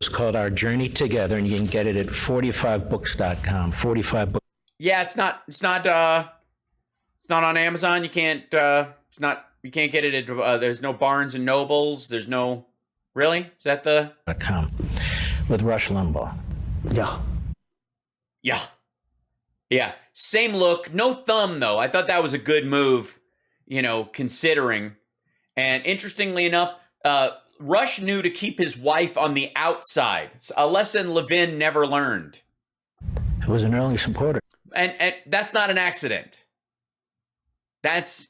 called Our Journey Together, and you can get it at 45books.com. 45 books. Yeah, it's not on Amazon. You can't you can't get it at there's no Barnes and Nobles. There's no Really? Is that the .com with Rush Limbaugh. Yeah. Same look, no thumb though. I thought that was a good move, considering. And interestingly enough, Rush knew to keep his wife on the outside. It's a lesson Levin never learned. He was an early supporter. And that's not an accident. That's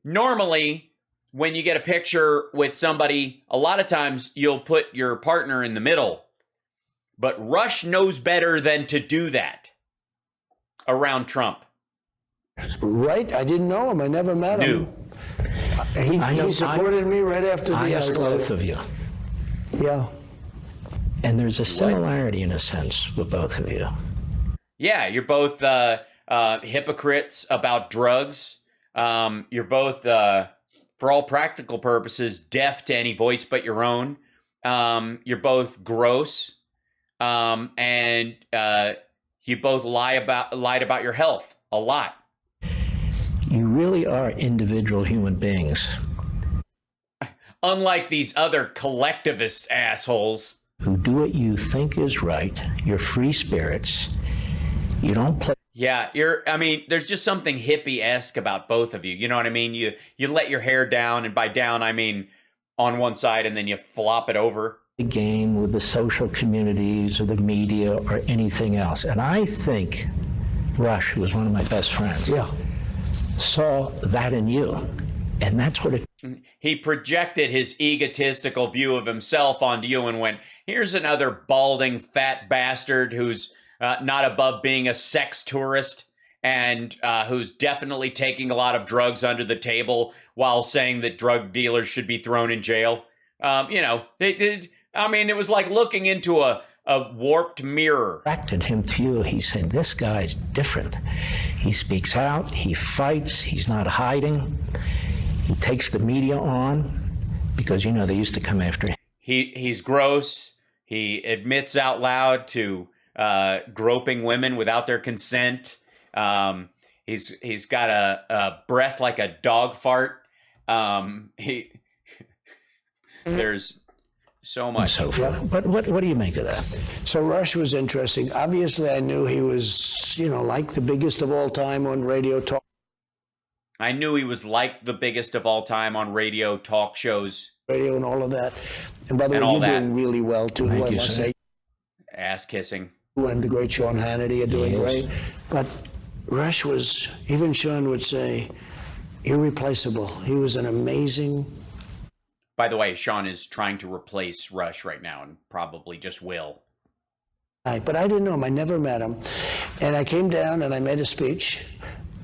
normally when you get a picture with somebody, a lot of times you'll put your partner in the middle. But Rush knows better than to do that around Trump. Right? I didn't know him. I never met him. He supported me right after the I know both of you. Yeah. And there's a similarity in a sense with both of you. Yeah, you're both hypocrites about drugs. You're both, for all practical purposes, deaf to any voice but your own. You're both gross. And you both lied about your health a lot. You really are individual human beings. Unlike these other collectivist assholes. Who do what you think is right. You're free spirits. You don't play. Yeah, there's just something hippie-esque about both of you. You know what I mean? You let your hair down, and by down, I mean on one side, and then you flop it over. The game with the social communities or the media or anything else. And I think Rush, who was one of my best friends, saw that in you. And that's what it... He projected his egotistical view of himself onto you and went, here's another balding fat bastard who's not above being a sex tourist and who's definitely taking a lot of drugs under the table while saying that drug dealers should be thrown in jail. It was like looking into a warped mirror. Attracted him to you. He said, this guy's different. He speaks out. He fights. He's not hiding. He takes the media on because, they used to come after him. He's gross. He admits out loud to groping women without their consent. He's got a breath like a dog fart. There's so much. So what do you make of that? So Rush was interesting. Obviously, I knew he was, like the biggest of all time on radio talk. I knew he was like the biggest of all time on radio talk shows. Radio and all of that. And by the way, you're doing really well, too, I must say. Ass kissing. And the great Sean Hannity are doing great. But Rush was, even Sean would say, irreplaceable. He was an amazing... By the way, Sean is trying to replace Rush right now and probably just will. But I didn't know him. I never met him. And I came down and I made a speech.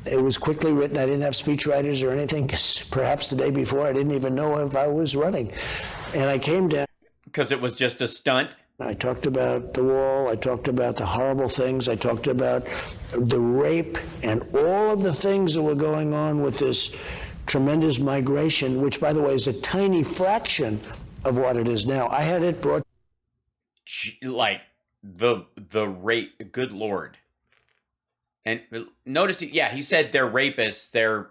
It was quickly written. I didn't have speech writers or anything. Perhaps the day before, I didn't even know if I was running. And I came down. Because it was just a stunt? I talked about the wall. I talked about the horrible things. I talked about the rape and all of the things that were going on with this tremendous migration, which, by the way, is a tiny fraction of what it is now. I had it brought... Like, the rape, good Lord. And notice, he said they're rapists, they're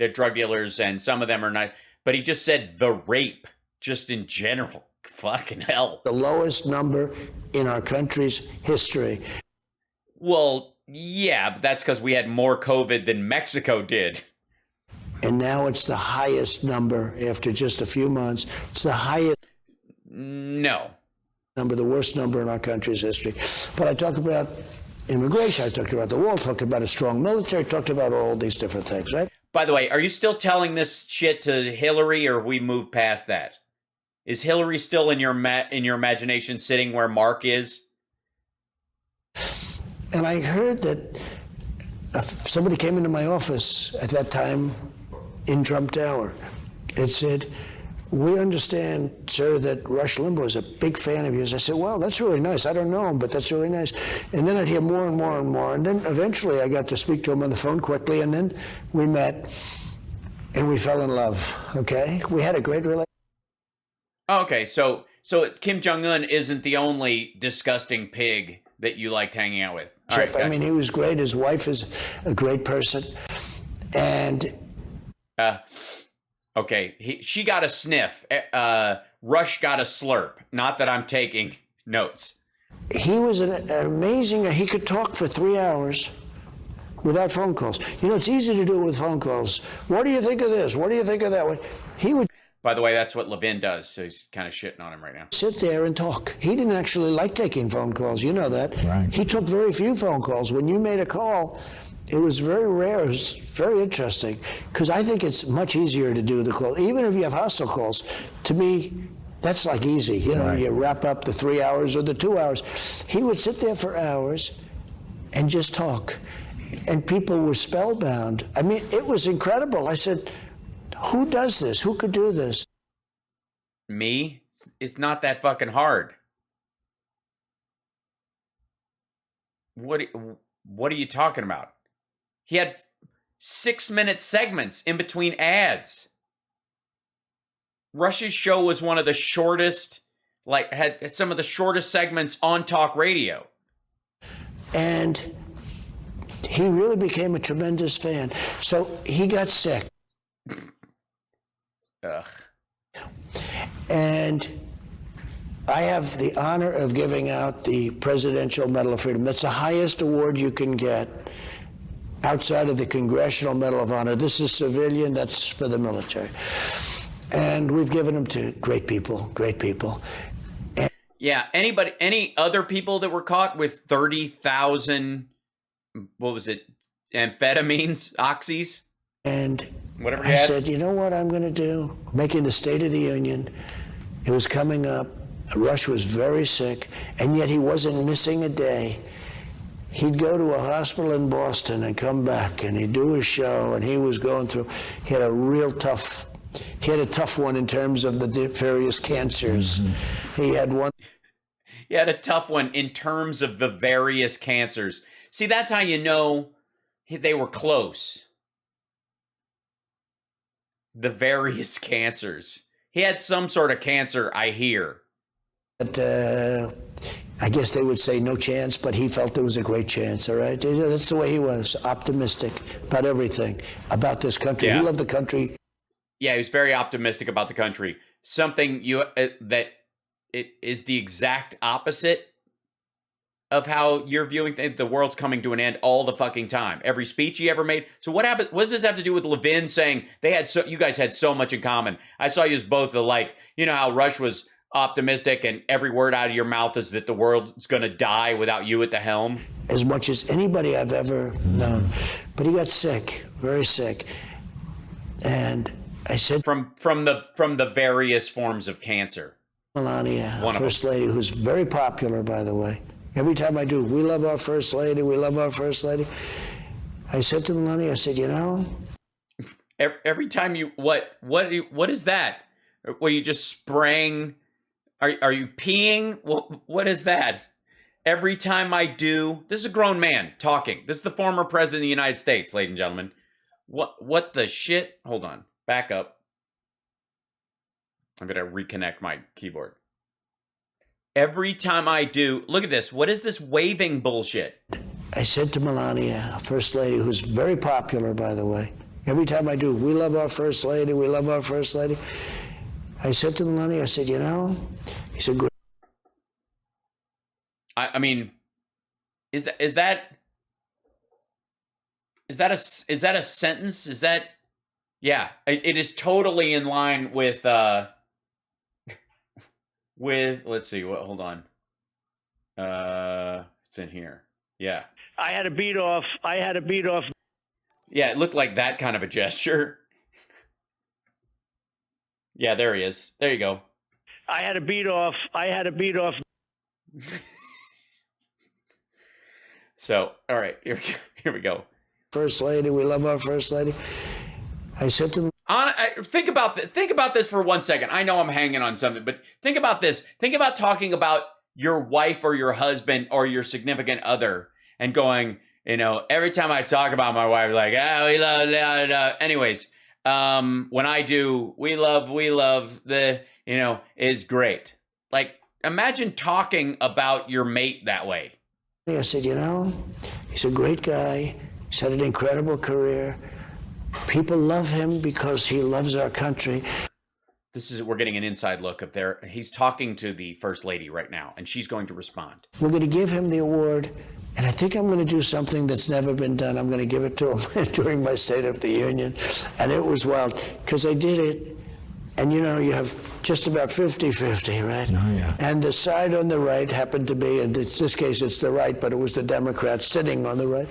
drug dealers, and some of them are not. But he just said the rape, just in general. Fucking hell. The lowest number in our country's history. Well, yeah, but that's because we had more COVID than Mexico did. And now it's the highest number after just a few months. It's the highest number, the worst number in our country's history. But I talk about immigration, I talked about the wall, talked about a strong military, talked about all these different things, right? By the way, are you still telling this shit to Hillary, or have we moved past that? Is Hillary still in your imagination sitting where Mark is? And I heard that somebody came into my office at that time in Trump Tower and said, we understand, sir, that Rush Limbaugh is a big fan of yours. I said, well, that's really nice. I don't know him, but that's really nice. And then I'd hear more and more and more. And then eventually I got to speak to him on the phone quickly. And then we met and we fell in love. Okay? We had a great relationship. Okay, so So Kim Jong-un isn't the only disgusting pig that you liked hanging out with. All right, I mean, he was great. His wife is a great person. And okay, she got a sniff. Rush got a slurp. Not that I'm taking notes. he was an amazing, he could talk for 3 hours without phone calls. You know, it's easy to do it with phone calls. What do you think of this? What do you think of that? He would By the way, that's what Levin does, so he's kind of shitting on him right now. sit there and talk. He didn't actually like taking phone calls. You know that. Right. He took very few phone calls. When you made a call, it was very rare. It was very interesting because I think it's much easier to do the call. Even if you have hostile calls, to me, that's like easy. You know, you wrap up the 3 hours or the 2 hours. He would sit there for hours and just talk. And people were spellbound. I mean, it was incredible. I said, who does this? Who could do this? Me? It's not that fucking hard. What are you talking about? He had 6-minute segments in between ads. Rush's show was one of the shortest, had some of the shortest segments on talk radio. And he really became a tremendous fan. So he got sick. Ugh. And I have the honor of giving out the Presidential Medal of Freedom. That's the highest award you can get outside of the Congressional Medal of Honor. This is civilian, that's for the military. And we've given them to great people, great people. Yeah, any other people that were caught with 30,000, what was it, amphetamines, oxys? And whatever I said, you know what I'm going to do? Making the State of the Union. It was coming up. Rush was very sick, and yet he wasn't missing a day. He'd go to a hospital in Boston and come back, and he'd do his show, and he was going through, he had a tough one in terms of the various cancers. Mm-hmm. He had a tough one in terms of the various cancers. See, that's how you know they were close. The various cancers. He had some sort of cancer, I hear. But I guess they would say no chance, but he felt there was a great chance, all right? That's the way he was, optimistic about everything, about this country. Yeah. He loved the country. Yeah, he was very optimistic about the country. Something that it is the exact opposite of how you're viewing things. The world's coming to an end all the fucking time. Every speech he ever made. So what happened? What does this have to do with Levin saying you guys had so much in common? I saw you as both you know how Rush was optimistic and every word out of your mouth is that the world's going to die without you at the helm? As much as anybody I've ever known. But he got sick, very sick. And I said... From the various forms of cancer. Melania, First Lady, who's very popular, by the way. Every time I do, we love our First Lady, we love our First Lady. I said to Melania, I said, you know... Every time you... What is that? What, are you just spraying... Are you peeing? What is that? Every time I do... This is a grown man talking. This is the former president of the United States, ladies and gentlemen. What the shit? Hold on. Back up. I'm going to reconnect my keyboard. Every time I do... Look at this. What is this waving bullshit? I said to Melania, First Lady, who's very popular, by the way. Every time I do, we love our First Lady, we love our First Lady. I said to Melania, I said, you know... He said, great. I mean, is that a sentence? Is that... Yeah, it is totally in line with let's see, hold on. It's in here. Yeah. I had to beat off. Yeah, it looked like that kind of a gesture. Yeah, there he is. There you go. I had to beat off. So, all right, here we go. First Lady, we love our First Lady. I said to him, think about this for 1 second. I know I'm hanging on something, but think about this. Think about talking about your wife or your husband or your significant other and going, you know, every time I talk about my wife, like, we love, anyways, when I do, we love the, you know, is great. Like, imagine talking about your mate that way. I said, you know, he's a great guy. He's had an incredible career. People love him because he loves our country. We're getting an inside look of he's talking to the First Lady right now, and she's going to respond. We're going to give him the award, and I think I'm going to do something that's never been done. I'm going to give it to him during my State of the Union. And it was wild, because I did it, and you know, you have just about 50-50, right? Oh, yeah. And the side on the right happened to be, in this case it's the right, but it was the Democrats sitting on the right.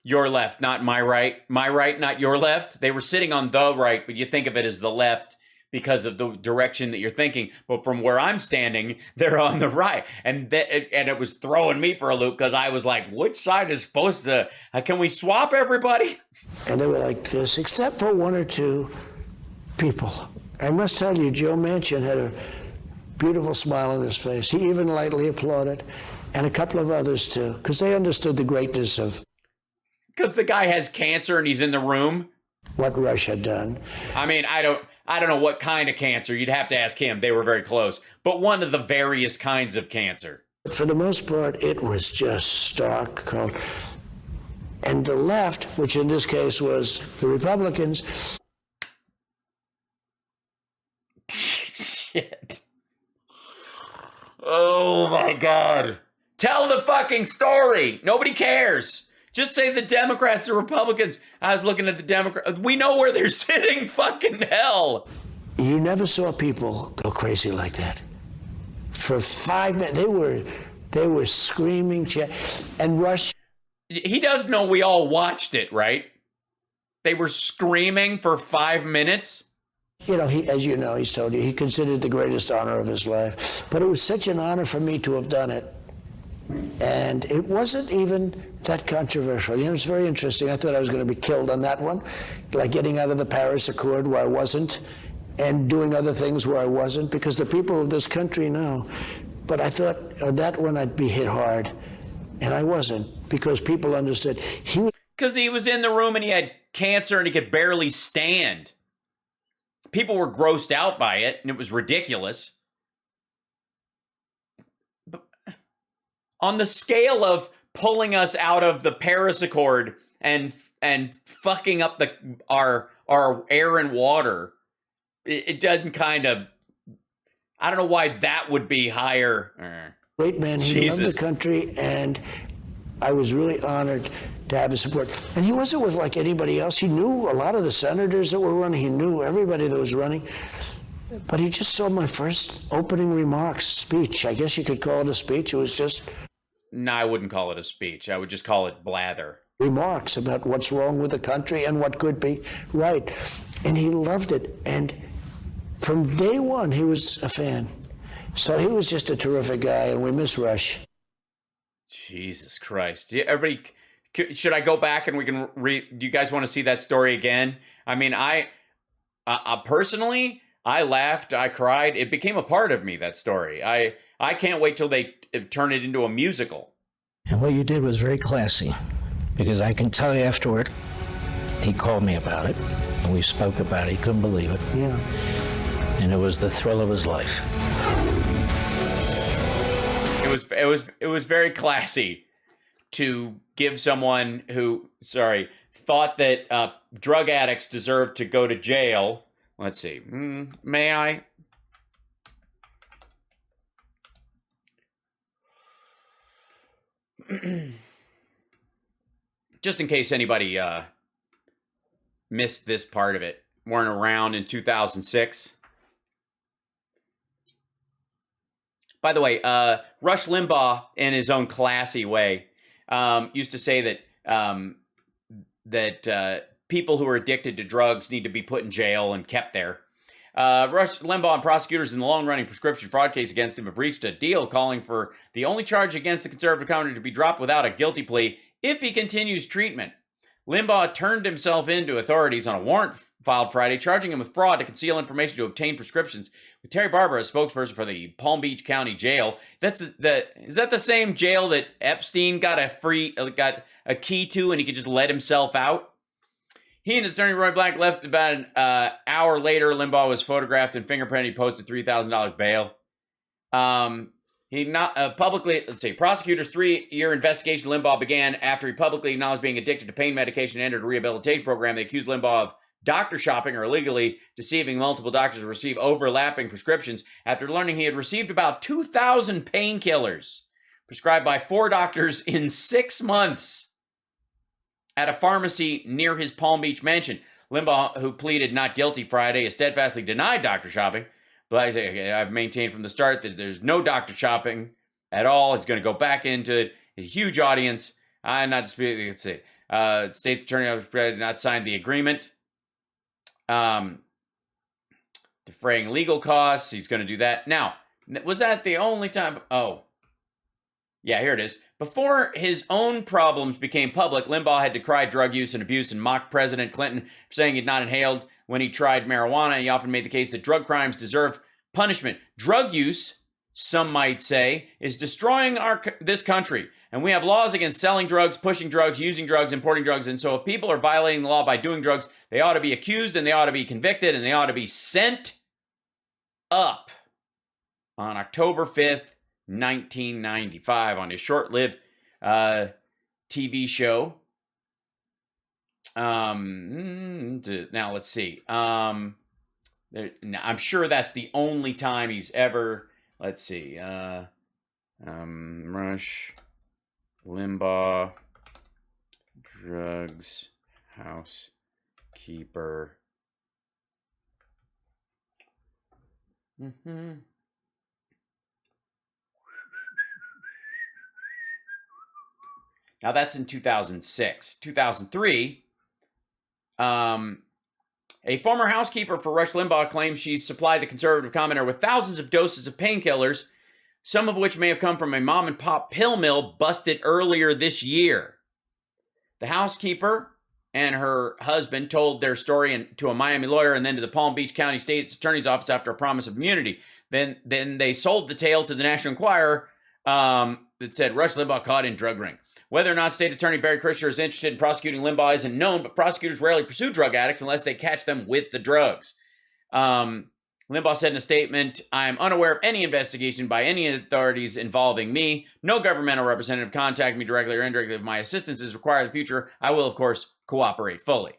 Your left, not my right. My right, not your left. They were sitting on the right, but you think of it as the left because of the direction that you're thinking. But from where I'm standing, they're on the right. And it was throwing me for a loop because I was like, which side is supposed to, can we swap everybody? And they were like this, except for one or two people. I must tell you, Joe Manchin had a beautiful smile on his face. He even lightly applauded, and a couple of others too, because they understood the greatness of... Because the guy has cancer and he's in the room. What Rush had done. I mean, I don't know what kind of cancer. You'd have to ask him. They were very close. But one of the various kinds of cancer. For the most part, it was just stark cold. And the left, which in this case was the Republicans... Shit. Oh, my God. Tell the fucking story. Nobody cares. Just say the Democrats, the Republicans. I was looking at the Democrats. We know where they're sitting. Fucking hell. You never saw people go crazy like that. For 5 minutes, they were screaming, and Rush. He does know we all watched it, right? They were screaming for 5 minutes. You know, as you know, he's told you, he considered it the greatest honor of his life. But it was such an honor for me to have done it. And it wasn't even that controversial. You know, it's very interesting. I thought I was going to be killed on that one, like getting out of the Paris Accord where I wasn't, and doing other things where I wasn't, because the people of this country know. But I thought on that one I'd be hit hard, and I wasn't, because people understood. Because he was in the room and he had cancer and he could barely stand. People were grossed out by it, and it was ridiculous. But on the scale of pulling us out of the Paris Accord and fucking up our air and water, it doesn't kind of... I don't know why that would be higher. Great man. He loved the country, and I was really honored to have his support. And he wasn't with like anybody else. He knew a lot of the senators that were running. He knew everybody that was running. But he just saw my first opening remarks speech. I guess you could call it a speech. It was just... No, I wouldn't call it a speech. I would just call it blather. Remarks about what's wrong with the country and what could be right. And he loved it. And from day one, he was a fan. So he was just a terrific guy, and we miss Rush. Jesus Christ. Everybody, should I go back and we can do you guys want to see that story again? I mean, I personally, I laughed, I cried. It became a part of me, that story. I can't wait till they turn it into a musical. And what you did was very classy, because I can tell you afterward, he called me about it, and we spoke about it. He couldn't believe it. Yeah. And it was the thrill of his life. It was very classy to give someone who, thought that drug addicts deserve to go to jail. Let's see. May I? Just in case anybody missed this part of it, weren't around in 2006. By the way, Rush Limbaugh, in his own classy way, used to say that people who are addicted to drugs need to be put in jail and kept there. Rush Limbaugh and prosecutors in the long-running prescription fraud case against him have reached a deal calling for the only charge against the conservative commentator to be dropped without a guilty plea if he continues treatment. Limbaugh turned himself in to authorities on a warrant filed Friday, charging him with fraud to conceal information to obtain prescriptions. With Terry Barber, a spokesperson for the Palm Beach County Jail, is that the same jail that Epstein got a key to, and he could just let himself out? He and his attorney Roy Black left about an hour later. Limbaugh was photographed and fingerprinted. He posted $3,000 bail. He not publicly, let's see, prosecutors' 3-year investigation of Limbaugh began after he publicly acknowledged being addicted to pain medication and entered a rehabilitation program. They accused Limbaugh of doctor shopping or illegally deceiving multiple doctors to receive overlapping prescriptions after learning he had received about 2,000 painkillers prescribed by 4 doctors in 6 months at a pharmacy near his Palm Beach mansion. Limbaugh, who pleaded not guilty Friday, has steadfastly denied doctor shopping. But I've maintained from the start that there's no doctor shopping at all. He's going to go back into a huge audience. I'm not disputing. Let's see. State's attorney did not sign the agreement. Defraying legal costs. He's going to do that. Now, was that the only time? Oh, yeah, here it is. Before his own problems became public, Limbaugh had decried drug use and abuse and mocked President Clinton for saying he'd not inhaled when he tried marijuana. He often made the case that drug crimes deserve punishment. Drug use, some might say, is destroying this country. And we have laws against selling drugs, pushing drugs, using drugs, importing drugs. And so if people are violating the law by doing drugs, they ought to be accused and they ought to be convicted and they ought to be sent up. On October 5th, 1995, on his short-lived TV show. Now let's see. I'm sure that's the only time he's ever. Let's see. Rush Limbaugh, drugs, housekeeper. Now that's in 2006. 2003. A former housekeeper for Rush Limbaugh claims she supplied the conservative commenter with thousands of doses of painkillers, some of which may have come from a mom-and-pop pill mill busted earlier this year. The housekeeper and her husband told their story to a Miami lawyer and then to the Palm Beach County State's Attorney's Office after a promise of immunity. Then they sold the tale to the National Enquirer that said Rush Limbaugh caught in drug ring. Whether or not State Attorney Barry Krischer is interested in prosecuting Limbaugh isn't known, but prosecutors rarely pursue drug addicts unless they catch them with the drugs. Limbaugh said in a statement, "I am unaware of any investigation by any authorities involving me. No governmental representative contacted me directly or indirectly. If my assistance is required in the future, I will, of course, cooperate fully."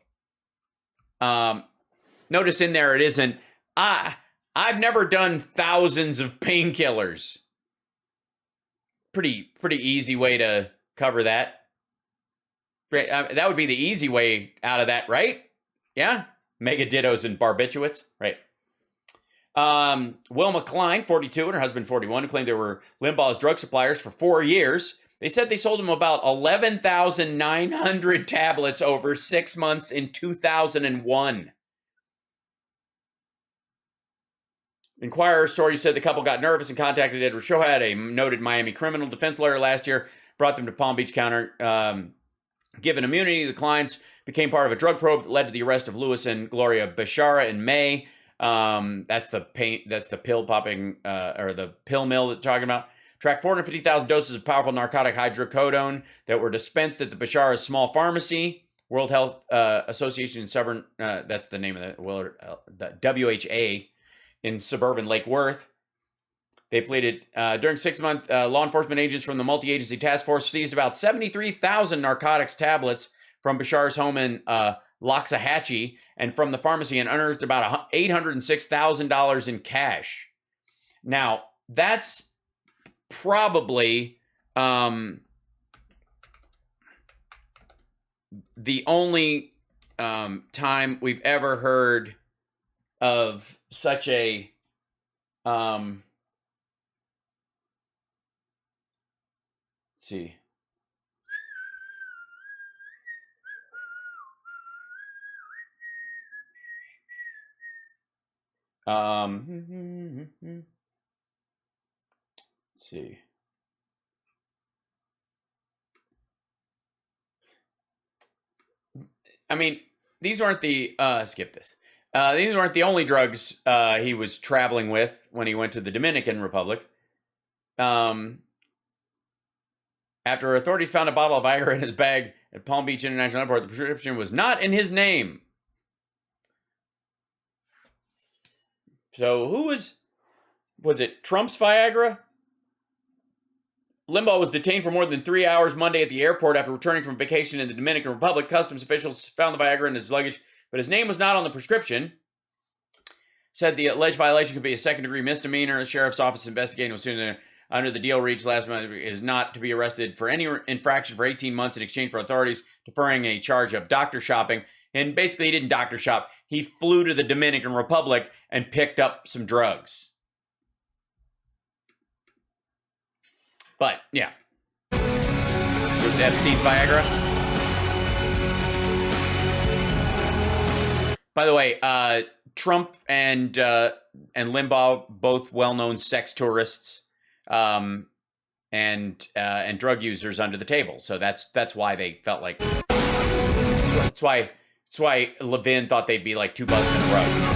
Notice in there it isn't, I've never done thousands of painkillers. Pretty easy way to cover that. That would be the easy way out of that, right? Yeah? Mega dittos and barbiturates, right? Wilma Klein, 42, and her husband, 41, who claimed they were Limbaugh's drug suppliers for 4 years. They said they sold him about 11,900 tablets over 6 months in 2001. Inquirer story said the couple got nervous and contacted Edward Shohat, a noted Miami criminal defense lawyer last year, brought them to Palm Beach County. Given immunity, the clients became part of a drug probe that led to the arrest of Louis and Gloria Bechara in May. That's the pill popping, or the pill mill that they're talking about. Tracked 450,000 doses of powerful narcotic hydrocodone that were dispensed at the Bechara's small pharmacy. World Health Association in suburban, that's the name of the WHA in suburban Lake Worth. They pleaded during 6 months, law enforcement agents from the multi-agency task force seized about 73,000 narcotics tablets from Bechara's home in Loxahatchee and from the pharmacy and unearthed about $806,000 in cash. Now, that's probably the only time we've ever heard of such a let's see. Let's see. I mean, these aren't the skip this. These weren't the only drugs he was traveling with when he went to the Dominican Republic. After authorities found a bottle of Viagra in his bag at Palm Beach International Airport, the prescription was not in his name. So who was was it Trump's Viagra? Limbaugh was detained for more than 3 hours Monday at the airport after returning from vacation in the Dominican Republic. Customs officials found the Viagra in his luggage, but his name was not on the prescription. Said the alleged violation could be a second-degree misdemeanor. The sheriff's office is investigating was soon under the deal reached last month. It is not to be arrested for any infraction for 18 months in exchange for authorities deferring a charge of doctor shopping. And basically, he didn't doctor shop. He flew to the Dominican Republic and picked up some drugs. But, yeah. It was Epstein's Viagra. By the way, Trump and Limbaugh, both well-known sex tourists, and drug users under the table. So that's why they felt like. That's why Levin thought they'd be like 2 bugs in a row.